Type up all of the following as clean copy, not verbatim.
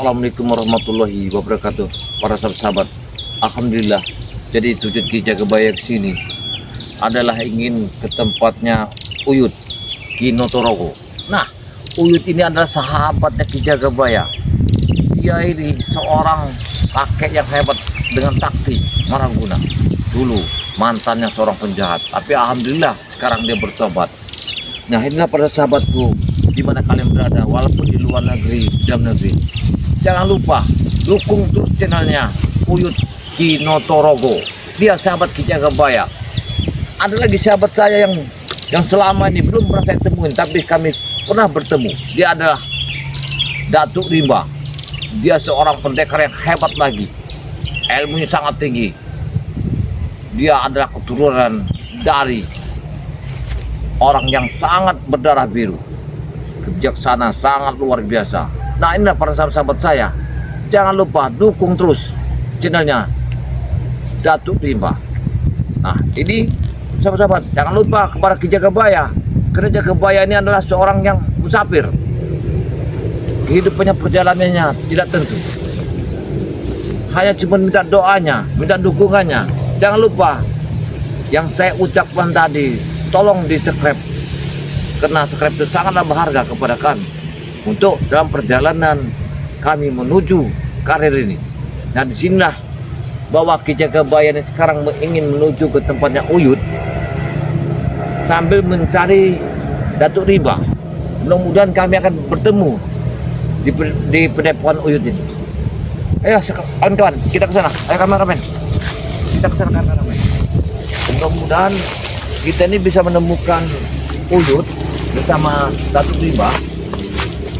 Assalamualaikum warahmatullahi wabarakatuh. Para sahabat, alhamdulillah. Jadi tujuan Ki Jagabaya ke sini adalah ingin ke tempatnya Uyut Ki Notorogo. Nah, Uyut ini adalah sahabatnya Ki Jagabaya. Dia ini seorang kakek yang hebat dengan taktik Maraguna. Dulu mantannya seorang penjahat, tapi alhamdulillah sekarang dia bertobat. Nah, inilah para sahabatku, di mana kalian berada, walaupun di luar negeri, dalam negeri, jangan lupa dukung terus channelnya Uyut Ki Notorogo. Dia sahabat Ki Jagabaya. Ada lagi sahabat saya yang selama ini belum pernah saya temuin, tapi kami pernah bertemu. Dia adalah Datuk Rimba. Dia seorang pendekar yang hebat lagi, ilmunya sangat tinggi. Dia adalah keturunan dari orang yang sangat berdarah biru, kebijaksanaan sangat luar biasa. Nah, inilah para sahabat saya, jangan lupa dukung terus channelnya Datuk Rimba. Nah, ini sahabat-sahabat, jangan lupa kepada Ki Jagabaya, karena Jagabaya ini adalah seorang yang musafir. Kehidupannya, perjalanannya tidak tentu. Hanya cuma minta doanya, minta dukungannya. Jangan lupa yang saya ucapkan tadi, tolong di subscribe, karena subscribe itu sangatlah berharga kepada kami untuk dalam perjalanan kami menuju karir ini. Nah, disinilah bahwa Ki Jagabaya ini sekarang ingin menuju ke tempatnya Uyut sambil mencari Datuk Rimba. Mudah-mudahan kami akan bertemu di Padepokan Uyut ini. Ayo kawan-kawan, kita ke sana. Ayo kameramen, kita ke sana kameramen. Mudah-mudahan kita ini bisa menemukan Uyut bersama Datuk Rimba,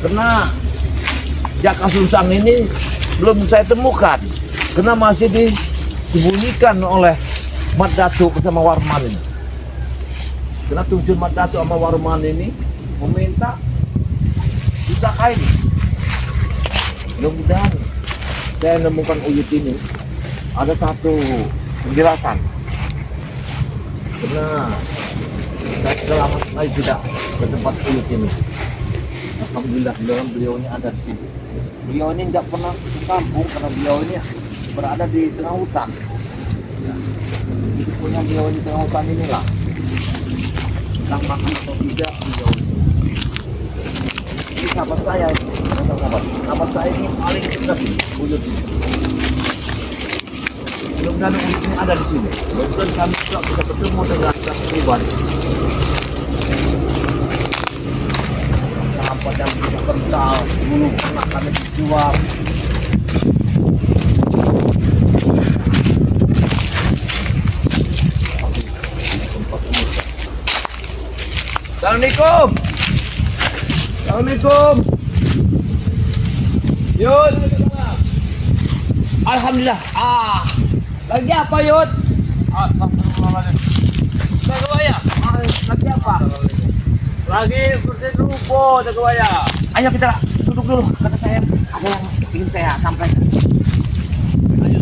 karena Jaka Sungsang ini belum saya temukan, karena masih disembunyikan oleh Mat Datuk bersama Warman ini. Karena tujuan Mat Datuk sama Warman ini meminta pusaka ini. Mudah-mudahan saya menemukan Uyut ini ada satu penjelasan, karena saya selama sekali tidak ke tempat Uyut ini. Alhamdulillah beliau ini ada di sini. Beliau ini tidak pernah ke kampung karena beliau ini berada di tengah hutan. Ya. Jadi punya beliau di tengah hutan inilah. Tentang makan atau tidak beliau ini. Ini sahabat saya, sahabat saya ini paling dekat Uyut ini. Mudah-mudahan Uyut ini ada di sini. Mudah-mudahan kami juga bisa bertemu dengan Datuk Rimba. Sahabat yang begitu kental, dulu pernah kami dijual. Assalamualaikum. Assalamualaikum. Yud. Alhamdulillah. Lagi apa Yud? Astagfirullahaladzim. Jagabaya. Lagi apa? Lagi bersihin ruko Jagabaya. Ayo kita duduk dulu. Kata saya ada yang ingin saya sampaikan. Ayo,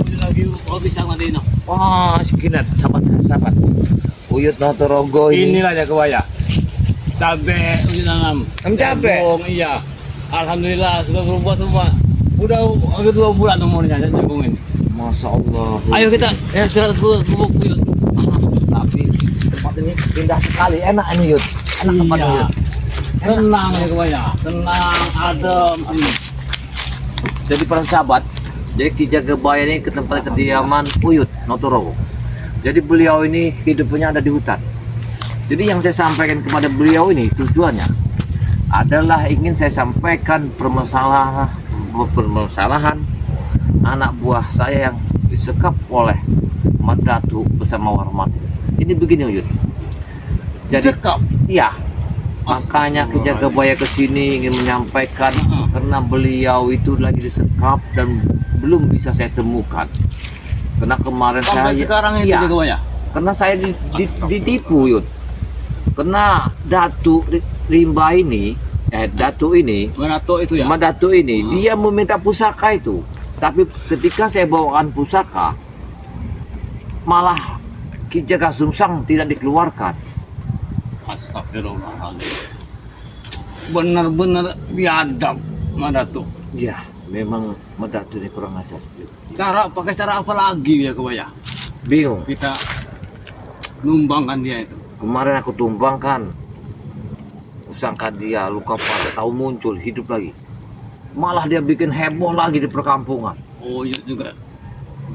ini lagi pisang tadi no. Wah, sekinat sahabat. Uyut Notorogo ini. Inilah Jagabaya. Cabe uji nanam. Cabe? Iya. Alhamdulillah sudah berubah semua. Udah 2 bulan umurnya jagung ini. Masya Allah. Ayo kita istirahat ke gubuk Uyut. Tapi tempat ini indah sekali, enak ini Yud. Enak tempat Iya. Yud. Tenang Jagabaya. Tenang, adem sini. Jadi para sahabat, jadi Ki Jagabaya ini ke tempat kediaman Uyut Notorogo. Jadi beliau ini hidupnya ada di hutan. Jadi yang saya sampaikan kepada beliau ini tujuannya adalah ingin saya sampaikan permasalahan anak buah saya yang disekap oleh Mat Datuk bersama Warman. Ini begini Uyut. Jadi Sekap. iya, makanya Ki Jagabaya ke sini ingin menyampaikan karena beliau itu lagi disekap dan belum bisa saya temukan. Karena kemarin Sampai saya sekarang ini iya, Jagabaya. karena saya ditipu Yud. Karena Datuk Rimba ini, Datuk ini, Manato itu ya. Mat Datuk ini, dia meminta pusaka itu. Tapi ketika saya bawakan pusaka, malah Ki Jaka Sungsang tidak dikeluarkan. Astagfirullahaladzim. Benar-benar biadab Manato. Iya. memang Madatu ini kurang ajar. Pakai cara apa lagi ya kebaya? Bingung. Kita numbangkan dia itu. Kemarin aku tumbangkan, sangka dia luka parah, tahu muncul hidup lagi. Malah dia bikin heboh lagi di perkampungan. Oh iya juga.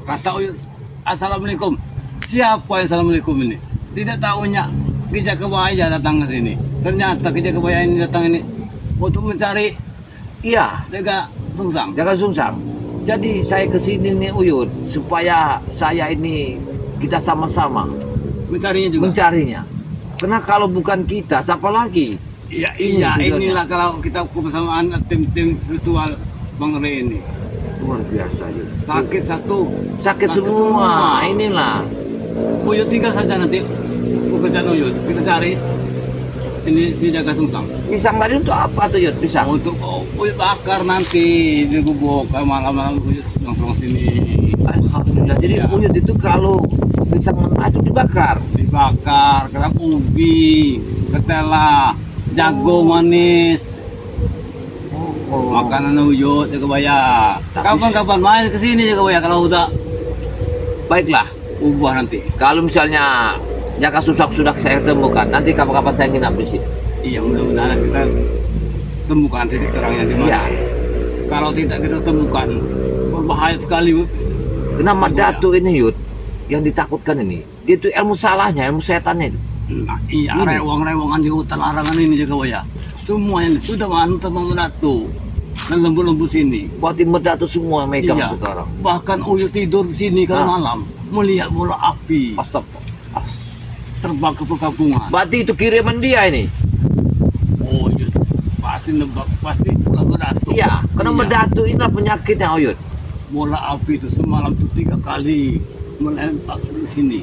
Kata Uyut, assalamualaikum. Siapa yang assalamualaikum ini? Tidak tahunya Kijang Kebaya datang ke sini. Ternyata Kijang Kebaya ini datang ini untuk mencari Iya, jaga sungsang. jangan sungsang. Jadi saya kesini nih Uyut supaya saya ini kita sama-sama Mencarinya juga. mencarinya. Karena kalau bukan kita, siapa lagi? Iya, Ini inilah kalau kita kebersamaan tim-tim virtual Bang Re ini. Luar biasa Uyut. Sakit satu, Sakit semua. Inilah. Uyut tinggal saja nanti pekerjaan Uyut. Kita cari ini si jaga sungsang. Pisang tadi untuk apa tuh Uyut? Pisang. Untuk Uyut bakar nanti di gubuk malam-malam Uyut nongkrong sini. Alhamdulillah. Jadi Ya. Uyut itu kalau pisang mentah itu dibakar. Dibakar, kerap ubi, ketela, jago manis, makanan Uyut jaga Kebaya. Tapi- Kapan-kapan main ke sini jaga Kebaya kalau udah Baiklah. ubah nanti. Kalau misalnya Jaka Sungsang sudah saya temukan, nanti kapan-kapan saya nginap di sini. Iya, mudah-mudahan kita temukan titik terangnya di mana. Iya. Kalau tidak kita temukan, berbahaya sekali. Karena Madatu ini Yud, yang ditakutkan ini, dia itu ilmu salahnya, ilmu setannya itu. Nah, iya, Ini. rewang-rewangan di hutan larangan ini jaga Kebaya. Semua yang sudah manut sama Madatu dan lembu-lembu sini. Berarti Madatu semua megang Iya. sekarang. Bahkan Uyut tidur di sini kalau Ah. malam melihat bola api Astagfirullah. terbang ke perkampungan. Berarti itu kiriman dia ini. Oh, Uyut pasti nebak, pasti bola Madatu. Iya, karena Iya. Madatu inilah penyakitnya Yud. Bola api itu semalam itu 3 kali melintas di sini.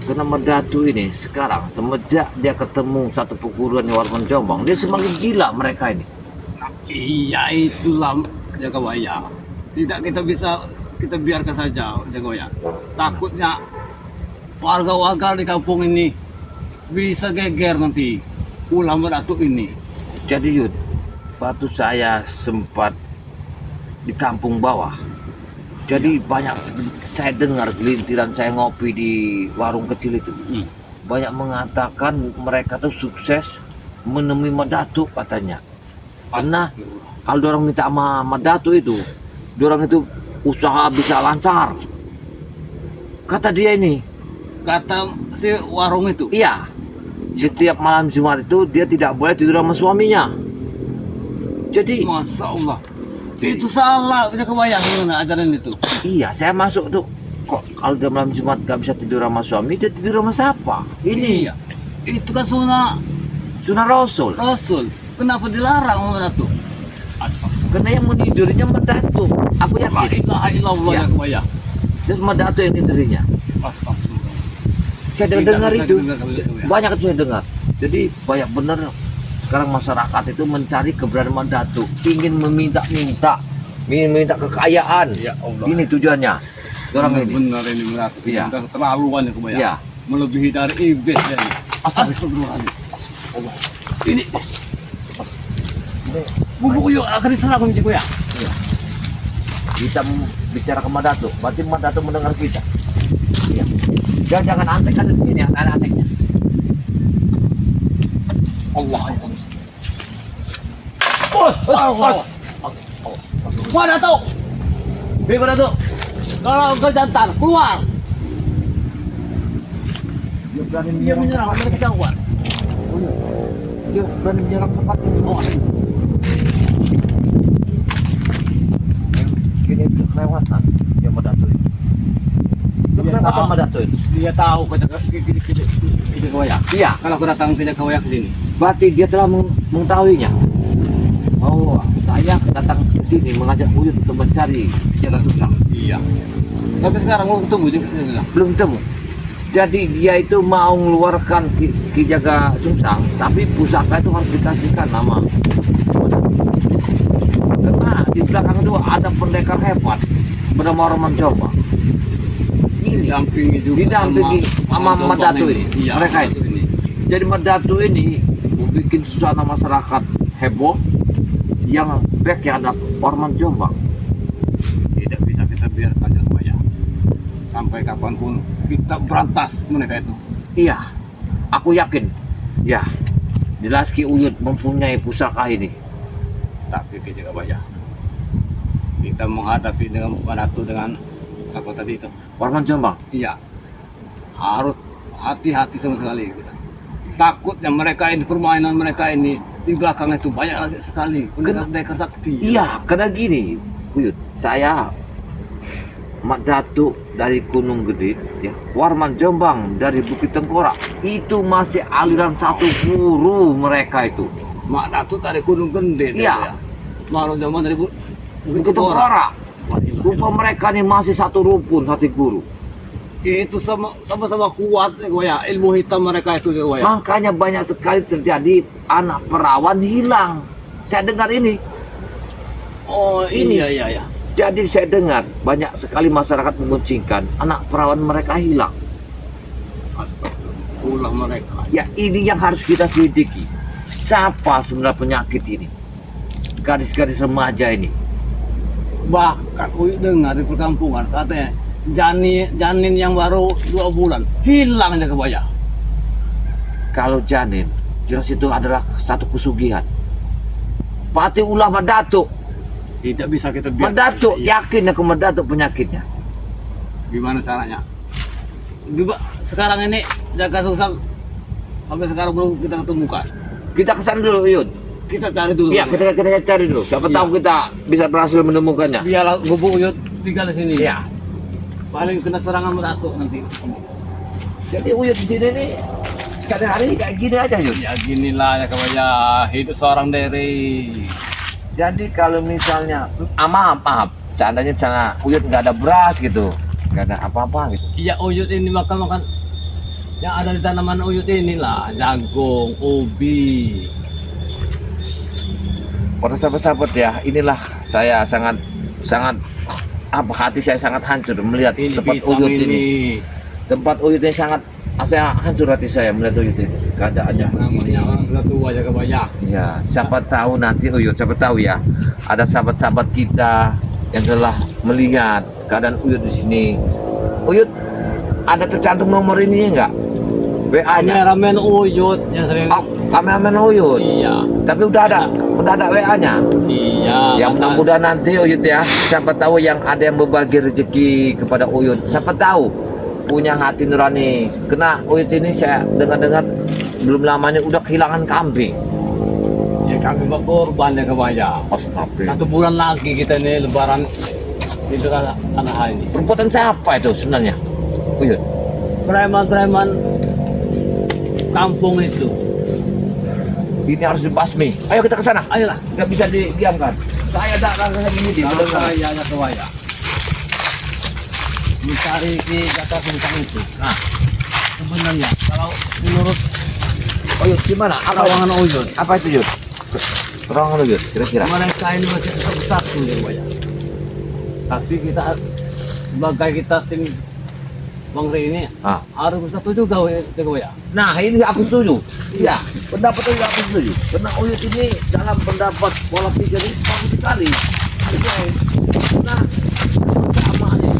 Karena Madatu ini sekarang semenjak dia ketemu satu perguruan di Warman Jombang, dia semakin gila mereka ini. Nah, iya itulah jaga Kebaya. Tidak kita biarkan saja jaga Kebaya. Takutnya warga-warga di kampung ini bisa geger nanti ulah Madatu ini. Jadi Yud, waktu saya sempat di kampung bawah, jadi banyak saya dengar gelintiran saya ngopi di warung kecil itu. Banyak mengatakan mereka tuh sukses menemui Madatu katanya. Karena kalau orang minta sama Madatu itu, orang itu usaha bisa lancar. Kata dia ini, Kata si warung itu. iya, setiap malam Jumat itu dia tidak boleh tidur sama suaminya. Jadi Masya Allah. Itu salah, bisa kebayang gimana ajaran itu. iya, saya masuk tuh. Kok kalau dia malam Jumat gak bisa tidur sama suami, dia tidur sama siapa? Ini Iya. Itu kan sunnah Sunnah Rasul. Rasul. Kenapa dilarang sama Madatu? Astagfirullah. Karena yang menidurinya Madatu. Aku La yakin. ilaha illallah Ya. ya kebayang. Dan Madatu yang tidurinya. Astagfirullah. Saya Tidak dengar bisa itu. didengar, tidak bisa didengar. Banyak itu saya dengar. Jadi banyak benar sekarang masyarakat itu mencari keberadaan Madatu, ingin meminta-minta, ingin minta kekayaan. Ya Allah. Ini tujuannya. Orang ini. Benar ini Madatu. Iya. Udah keterlaluan ya kebayang. Iya. Melebihi dari iblis ya ini. Astagfirullah. Allah. Ini bubuk yuk akan diserang ini ya. Kita bicara ke Madatu, berarti Madatu mendengar kita. Iya. Jangan antek ada di sini, ada anteknya. Allah ya. Allah. Mana tahu? Beri Madatu. Kalau ke jantan keluar. Dia berani Dia menyerang mereka jauhan. Dia berani menyerang tempat ini. Oh. Kini itu kelewatan dia Madatu ini. Itu Dia kelewatan tahu. Madatu ini. Dia tahu kita kawaya. Iya, Kalau aku datang ke kawaya ke sini. berarti dia telah mengetahuinya. Oh, saya datang ke sini mengajak Uyut untuk mencari jaga susah. Iya. Sampai sekarang belum ketemu juga. Belum temu. Jadi dia itu mau mengeluarkan Ki Jaga Sungsang, tapi pusaka itu harus dikasihkan nama. Karena di belakang itu ada pendekar hebat bernama Roman Coba. Ini Didampingi juga didampingi sama Jombang Madatu ini. Iya, Mereka Madatu ini. Jadi Madatu ini membuat suasana masyarakat heboh, yang back yang ada Warman Jombang. Tidak bisa kita biarkan Jaga Waya. Sampai kapanpun kita berantas mereka itu. Iya, aku yakin. Ya, jelas Ki Uyut mempunyai pusaka ini. Tapi Ki Jaga Waya, kita menghadapi dengan Manatu dengan apa tadi itu. Warman Jombang. Iya, harus hati-hati sama sekali kita. Takutnya mereka ini, permainan mereka ini di belakang itu banyak lagi sekali pendekar sakti. Iya, karena gini, Uyut, saya Mak Datuk dari Gunung Gede, ya, Warman Jombang dari Bukit Tengkorak, itu masih aliran satu guru mereka itu. Mak Datu dari Gunung Gede. Iya. Malu zaman dari Bukit Tengkorak. Rupa mereka ini masih satu rukun, satu guru. Itu sama-sama kuat ya, ilmu hitam mereka itu ya. Makanya banyak sekali terjadi anak perawan hilang. Saya dengar ini. Oh Ini. iya. Jadi saya dengar banyak sekali masyarakat mengucingkan anak perawan mereka hilang. Ulah mereka. Ya ini yang harus kita selidiki. Siapa sebenarnya penyakit ini? Gadis-gadis remaja ini. Bahkan Uyut dengar di perkampungan katanya janin yang baru 2 bulan hilang Jaga Waya. Kalau janin, jelas itu adalah satu kesugihan. Pati ulah Madatuk. Tidak bisa kita biarkan. Madatuk, Iya. yakin aku Madatuk penyakitnya. Gimana caranya? Juga sekarang ini Jaga Susang sampai sekarang belum kita ketemukan. Kita kesana dulu, Yud. Kita cari dulu. Iya, kita cari dulu. Siapa Iya. tahu kita bisa berhasil menemukannya. Biarlah gubuk Uyut tinggal di sini. Iya. Paling kena serangan Madatuk nanti. Jadi Uyut di sini nih sehari-hari kayak gini aja, Yud. Ya ginilah Jaga Waya, hidup seorang diri. Jadi kalau misalnya, maaf, seandainya misalnya Uyut nggak ada beras gitu, nggak ada apa-apa gitu. Iya Uyut ini makan yang ada di tanaman Uyut inilah jagung, ubi. Para sahabat-sahabat ya, inilah saya sangat hati saya sangat hancur melihat Ini tempat pisang Uyut ini. ini. Tempat Uyut ini sangat saya hancur hati saya melihat Uyut ini keadaannya. Namanya orang sudah tua Jaga Waya. Ya, siapa tahu nanti Uyut, siapa tahu ya, ada sahabat-sahabat kita yang telah melihat keadaan Uyut di sini. Uyut, ada tercantum nomor ini enggak? WA-nya. Kameramen Uyut yang sering. Oh, kameramen Uyut. Iya. Tapi udah ada WA-nya. Iya. Yang mudah-mudahan nanti Uyut ya, siapa tahu yang ada yang berbagi rezeki kepada Uyut. Siapa tahu punya hati nurani. Kena Uyut ini saya dengar-dengar belum lamanya udah kehilangan kambing. Ya kami mau korban Jaga Waya. Astagfirullah. 1 bulan lagi kita ini lebaran itu kan anak ini. Perbuatan siapa itu sebenarnya? Uyut. Preman-preman kampung itu. Ini harus dibasmi. Ayo kita ke sana. Ayolah. Nggak bisa didiamkan. Saya tak rasa ini di Kalau saya Jaga Waya mencari di Jaga Susang itu. Nah, Sebenarnya kalau menurut Uyut gimana? Terawangan Uyut, Apa itu Yud? Terawangan Uyut kira-kira. mereka ini masih tetap satu Jaga Waya. Tapi kita sebagai kita tim Bang Ri ini Ah. harus bersatu juga Jaga Waya. Nah ini aku setuju. Iya, pendapat Uyut aku setuju. Karena Uyut ini dalam pendapat pola pikir ini bagus sekali. Nah, sama nih.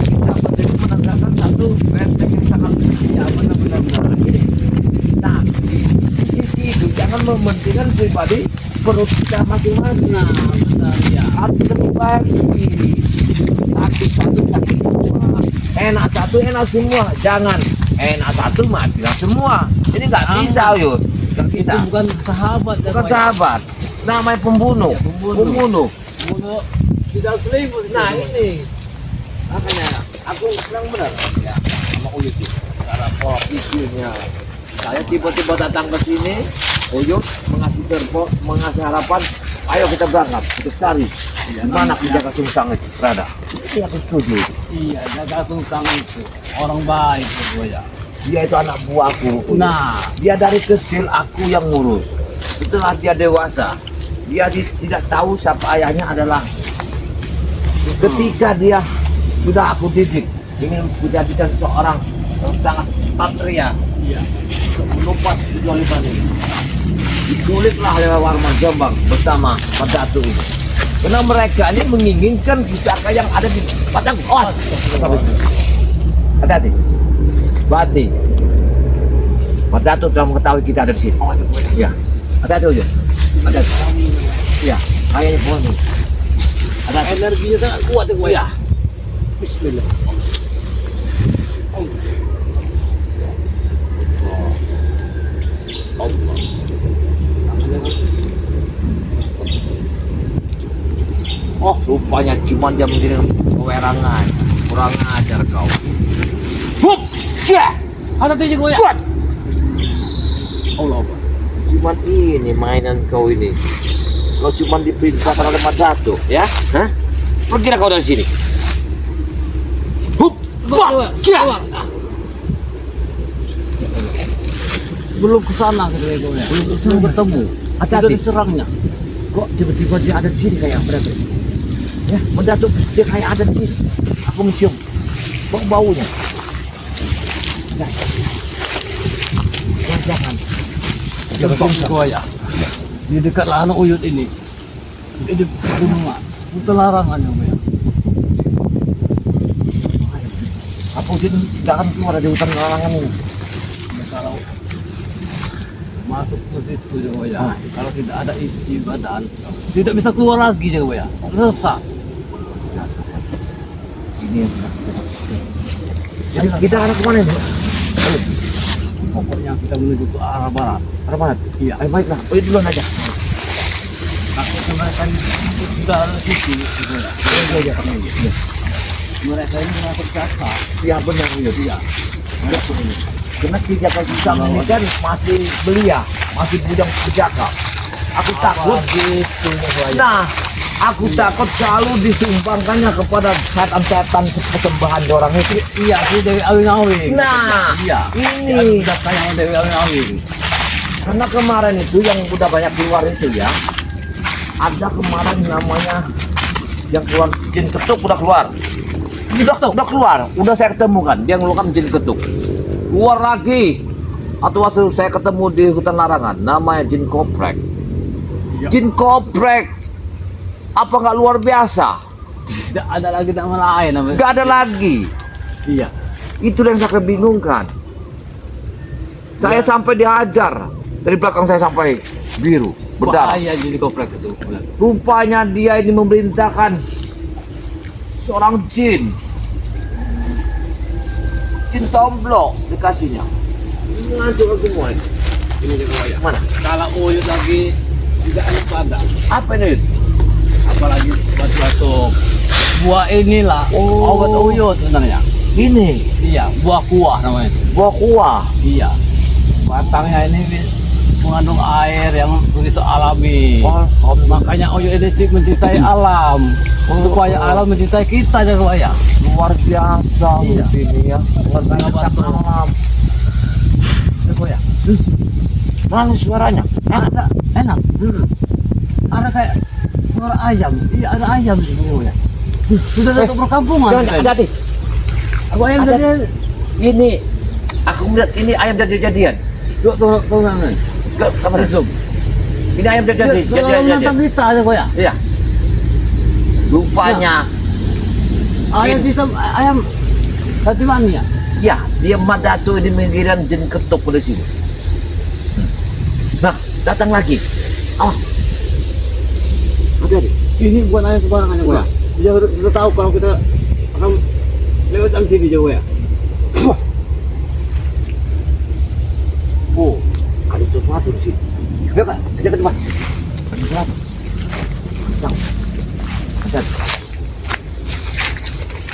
Kita penting menegakkan satu benteng yang sangat ya benar-benar ini. Nah, di sisi itu jangan mementingkan pribadi perut kita masing-masing. Nah, benar ya. Harus berbagi. Sakit semua. Enak satu enak semua. Jangan enak satu matilah semua. Ini nggak bisa Yud. Nggak bisa. Itu bukan sahabat Jaga Bukan Waya. sahabat. Namanya pembunuh. Pembunuh. Bunuh tidak selingkuh. Nah ini makanya aku bilang benar ya sama Uyut itu. Cara pola pikirnya. Saya tiba-tiba datang ke sini, Uyut mengasih serpo, mengasih harapan. Ayo kita berangkat, kita cari di mana Jaga Susang itu berada. Ini aku setuju. Iya, Jaga Susang itu orang baik Jaga Waya. Dia itu anak buahku. Uyut. Nah, Dia dari kecil aku yang ngurus. Setelah dia dewasa, dia tidak tahu siapa ayahnya adalah. Ketika dia sudah aku didik, ingin menjadikan seorang sangat satria Iya. melupas kezaliman ini. Diculiklah oleh Warman Jombang bersama Padatu ini. Karena mereka ini menginginkan pusaka yang ada di Padang. Oh, hati-hati. Bati. Padatu sudah mengetahui kita ada di sini. Ya, hati-hati Uyut. Hati-hati. Iya, kayaknya pohon ini. Ada Energinya sangat kuat ya, Iya. Bismillah. Oh, rupanya cuma dia menjadi kewerangan. Kurang ajar kau. Hup! Cah! Ada tujuh goyang. Kuat! Allah Akbar. Cuman ini mainan kau ini. Kau cuma diperintahkan oleh Madatu, ya? Hah? Pergilah kau dari sini. Hup! Keluar, Wah! Cah! keluar. Belum kesana gitu ya goyang. Belum bertemu. Hati-hati. Sudah diserangnya. Kok tiba-tiba dia ada di sini kayak berarti? Ya, Madatu dia kayak ada di sini. Aku mencium bau-baunya. Nah. Jangan. Jangan goyang. Di dekat lahan Uyut ini. Ini gunungan. Itu larangan ya goyang. Apa dia jangan keluar dari hutan larangan ini? Kalau masuk ke situ ya goyang. Kalau tidak ada isi badan, tidak bisa keluar lagi ya goyang. Resah. Ini kita arah kemana ini? Pokoknya kita menuju ke arah barat. Arah barat? Iya. Ayo baiklah, ayo duluan aja. Takutnya mereka sudah ada di situ. Iya. Mereka ini masuk jasa. Iya benar iya. Iya. Karena tiga kali bisa ini kan masih belia, masih bujang berjaka. Aku takut. Gitu. Nah, aku takut selalu disumbangkannya kepada setan-setan persembahan orang itu. Iya, si Dewi Awing-Awing. Nah, iya. ini. Sudah sayang Dewi Awing-Awing. Karena kemarin itu yang udah banyak keluar itu ya, ada kemarin namanya yang keluar jin ketuk udah keluar. Udah keluar, udah saya ketemukan dia ngeluarkan jin ketuk. Keluar lagi. Atau waktu saya ketemu di hutan larangan, namanya jin koprek. Iya. Jin koprek. Apa nggak luar biasa? Tidak ada lagi nama lain namanya. Nggak ada lagi. Iya. Itu yang saya kebingungkan. Saya Ya. sampai dihajar dari belakang saya sampai biru berdarah. Bahaya jadi koprek itu. Rupanya dia ini memerintahkan seorang jin. Jin tomblo dikasihnya. Ini ngancur aku semua ini. Ini juga bahaya. Mana? Kalau Uyut lagi tidak ada pada. Apa ini? Apalagi batu-batu. Buah inilah obat Uyut sebenarnya. Ini Iya, buah kuah namanya. buah kuah. Iya. Batangnya ini mengandung air yang begitu alami. Oh, Makanya Uyut ini mencintai alam. Supaya alam mencintai kita jangan ya. luar biasa Iya. ini ya. Luar Batang biasa batu. alam. Jago ya. Mana suaranya? Ada enak. Ada kayak suara ayam. Iya ada ayam di sini ya. Sudah ada perkampungan. Jangan hati-hati. Aku ayam Ada. jadi. Ini aku melihat ini ayam jadi-jadian. Yuk tolong. Ke kamar zoom. Ini ayam jadi-jadian. Nonton berita aja kok ya. Iya. Rupanya Ayam hitam ayam hati mana ya? ya, dia Madatu ini mengirim jin ketuk pada sini. Nah, datang lagi. Ah. Ada deh. Ini bukan ayam sembarangan ya kok ya. Dia udah tahu kalau kita akan lewat dari sini jauh ya. Oh, ada sesuatu di sini. Ayo Kak, kita ke depan. Ada sesuatu. Datang. Ada.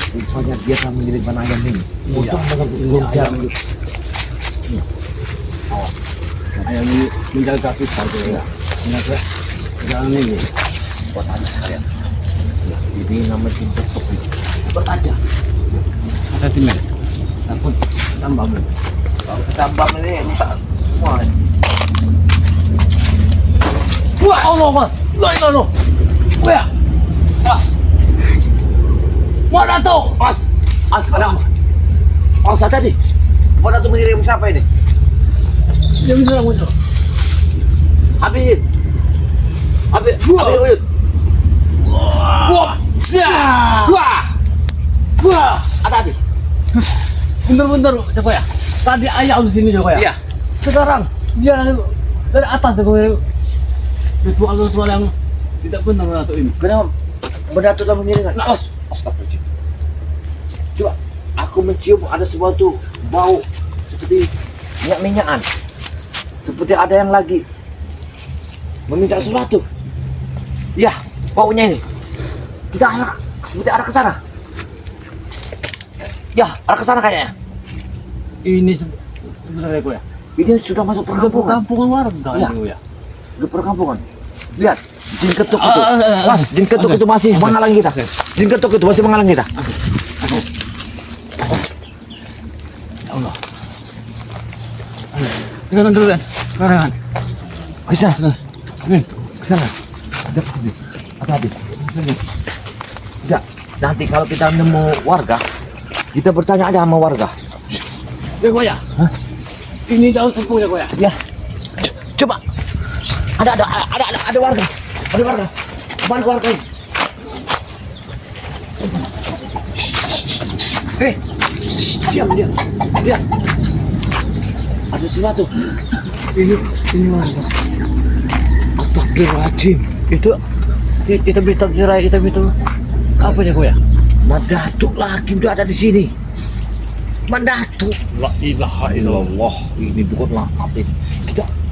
Rupanya dia akan mengirimkan ayam ini. Iya. Untuk mengambil Iya, jam. ayam. Ayam ini menjaga kita tuh ya. Kenapa? Jangan ini. Buat anak saya. Ya, ini nama jin ketuk. Bertanya. Ada timnya. Takut tambah bu. Kalau ditambah ini entar semua. Wah, Allah, Mas. Loh. Wah. Mas. Mana tuh? Mas. Mas, ada. Mas tadi. Pada tuh mengirim siapa ini? Dia bisa muncul. Habis. Habis. Uyut. Wah. Ya. Wah. Wah. Hati-hati. Bener-bener Joko ya. Tadi ayam di sini Joko ya. Iya. Sekarang dia dari atas Joko ya. Ritual-ritual yang tidak benar atau ini. Kenapa? Benda tuh mengiringan. Nah, Astagfirullahaladzim. Coba, aku mencium ada sesuatu bau seperti minyak-minyakan. Seperti ada yang lagi meminta sesuatu. Ya, baunya ini. Kita arah, seperti arah ke sana. Ya, arah ke sana kayaknya. Ini sebenarnya Joko ya. Ini sudah masuk perkampungan. Kampungan warga Ya. ini ya. Di perkampungan. Lihat, jin ketuk itu. Mas, jin ketuk itu masih menghalangi kita. Jin ketuk itu masih menghalangi kita. Ya Allah. Kita dulu kan. Sekarang. Ke sana. Amin. Ke sana. Ada sini. Hati-hati. Enggak, nanti kalau kita nemu warga, kita bertanya aja sama warga. Joko ya. Hah? Ini daun sepuh Joko ya. Ya. Coba. Ada warga. Ada warga. Mana warga ini? Hei. Diam. Ada sesuatu. Ini warga. Astagfirullahaladzim. Itu cerai kita itu apa Joko ya? Mandatuk lagi udah ada di sini. Mandatuk. La ilaha illallah. Ini bukanlah api.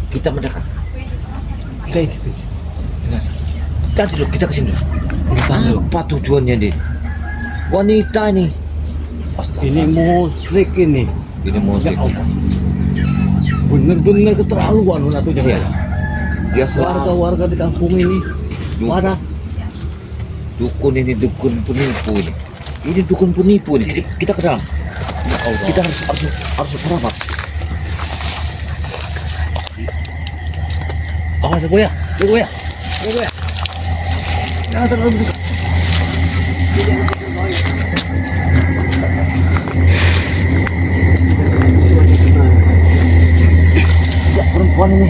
Kita mendekat. Tadi dulu kita kesini. Apa tujuannya dia? Wanita ini. Ini musrik ini. Ini musik. Ya Allah. Bener-bener keterlaluan atau Joko Iya. ya. Dia selalu Warga-warga di kampung ini pada dukun ini dukun penipu ini. Ini dukun penipu ini. Kita ke dalam. Kita harus merapat. oh Joko ya. Jangan terlalu dekat. Ya, perempuan ini.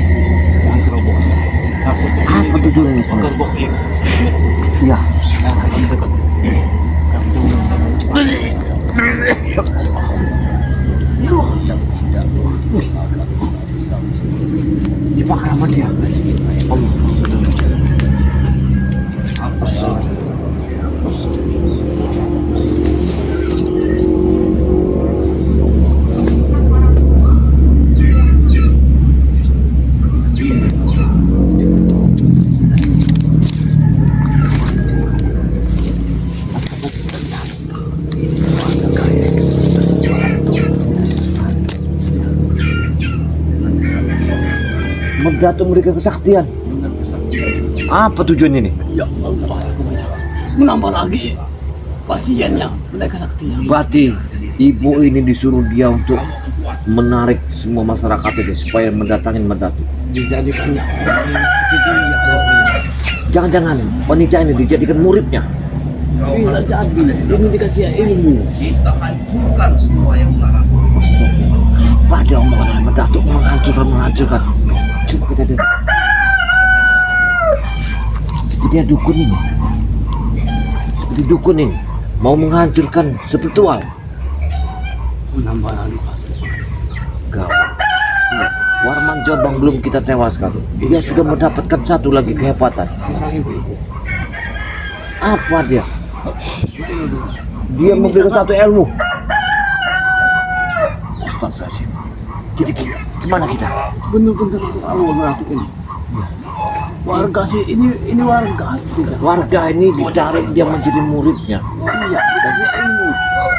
Apa tujuannya sebenarnya? Iya. Dibakar sama dia. Allah. Menggantung mereka kesaktian. Apa tujuan ini? Ya Allah. Menambah lagi pasiennya mereka kesaktian. Berarti ibu ini disuruh dia untuk menarik semua masyarakat ini supaya mendatangin Mandatuk. Dijadikan Jangan-jangan wanita ini dijadikan muridnya. bisa jadi ini dikasih ilmu. Kita hancurkan semua yang melarang. Apa dia omongan Mandatuk menghancurkan. Coba kita dengar. Seperti dukun ini. Seperti dukun ini mau menghancurkan spiritual. Menambah lagi Gawat. Warman Jombang belum kita tewaskan. Dia sudah mendapatkan satu lagi kehebatan. Apa dia? Dia memberikan satu ilmu. Astagfirullahaladzim. Jadi kemana kita? bener-bener keterlaluan Ratu ini. Warga sih ini warga tidak. Warga ini ditarik dia menjadi muridnya Iya, dikasih ilmu.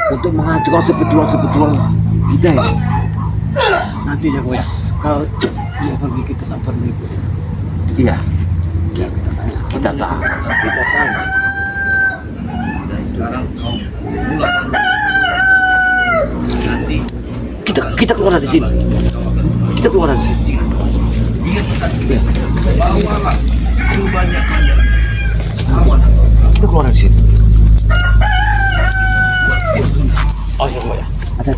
untuk menghancurkan spiritual kita ya. Nanti ya Boy, kalau dia pergi kita tak pergi. Iya, Ya kita tanya. kita tahu. Kita tahu. Dan sekarang kau pulang. Nanti Kita keluar dari sini. Kita keluar dari sini. bawalah sebanyak-banyak awan. Kita keluar dari sini. Oh ya Boy. Ada.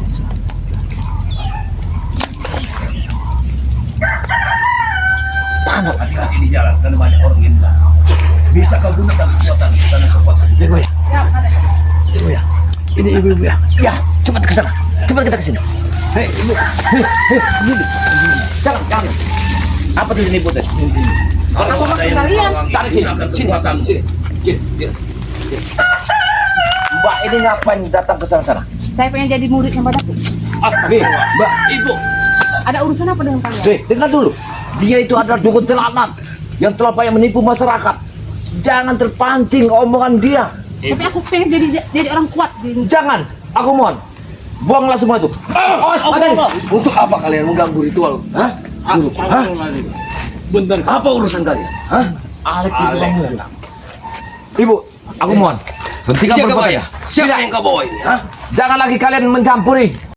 jalan karena banyak orang yang belakang. Bisa kau gunakan kekuatan. Jago ya. Jago ya. Ini ibu-ibu ya. Ya, cepat ke sana. Cepat kita ke sini. Hei, ibu. Gini. Jangan. Apa tuh ini ibu teh? Kalau Apa ada yang kalian? menolong, Tarik gunakan kekuatan. Sini. Mbak ini ngapain datang ke sana? Saya pengen jadi murid yang Datuk. Mbak, Ibu, Ada urusan apa dengan kalian? dengar dulu. Dia itu adalah dukun telanan yang telah banyak menipu masyarakat. Jangan terpancing omongan dia. Tapi aku pengen jadi orang kuat. Jangan, aku mohon. Buanglah semua itu. Untuk apa kalian mengganggu ritual? Hah? Guru? Hah? Astagfirullahaladzim. Bener. Apa urusan kalian? Hah? Alek Ibu, aku mohon. Hentikan Jaga perbuatan. Baya. Siapa yang kau bawa ini? Hah? Jangan lagi kalian mencampuri.